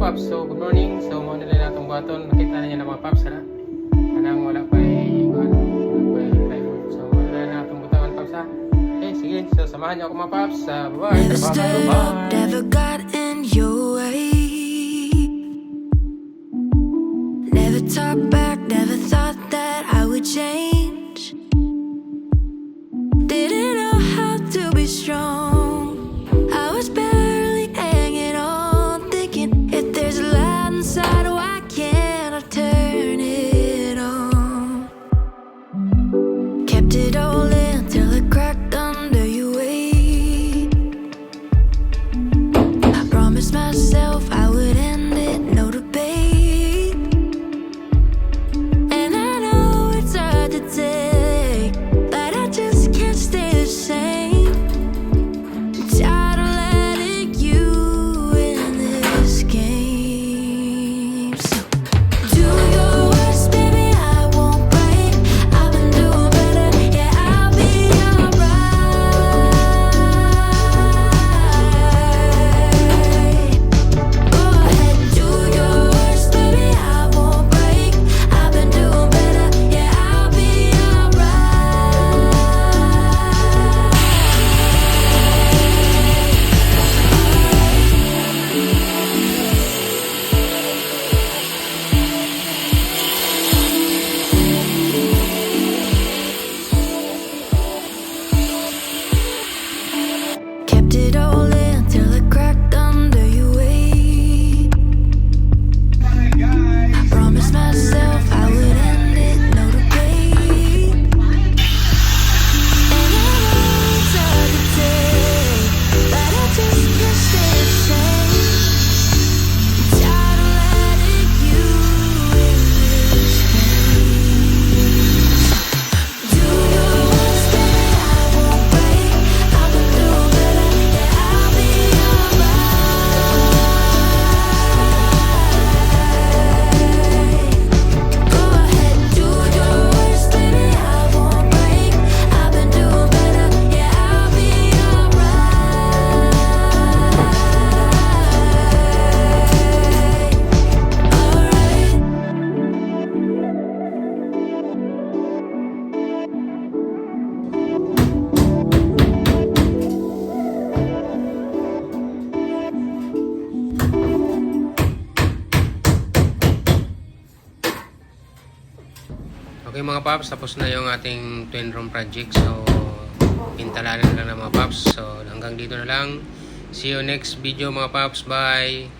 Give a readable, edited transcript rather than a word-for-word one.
Paps, so good morning. So muna nila itong button. Nakita na niya na mga Paps, ha? Anang wala pa so muna nila itong button, Paps, ha? Okay, sige. So samahan niyo ako mga Paps. Bye-bye. Never stood up, never got in your way. Never talked back, never thought that I would change. Didn't know how to be strong. I was barely hanging on, thinking if there's a light inside, why can't I turn it on? Kept it all in till it cracked under your weight. I promised myself I would end it, no debate. And I know it's hard to take, but I just can't stay the same. Tired of letting you in this game. So do your worst, baby, I won't break. I've been doing better, yeah, I'll be alright. Go ahead, do your worst, baby, I won't break. I've been doing better, yeah, I'll be alright. Kept it all in till it cracked under your weight. I promised myself I would end it, no debate. And I know it's hard to take, but I just can't stay the same. Tired of letting you in this game. Do your worst, baby, I won't break. I've been doing better, yeah, I'll be alright. Go ahead, do your worst, baby, I won't break. I've been doing better, yeah, I'll be alright. Okay mga Paps, tapos na yung ating twin room project. So, pintalanan na lang mga Paps. So, hanggang dito na lang. See you next video mga Paps. Bye!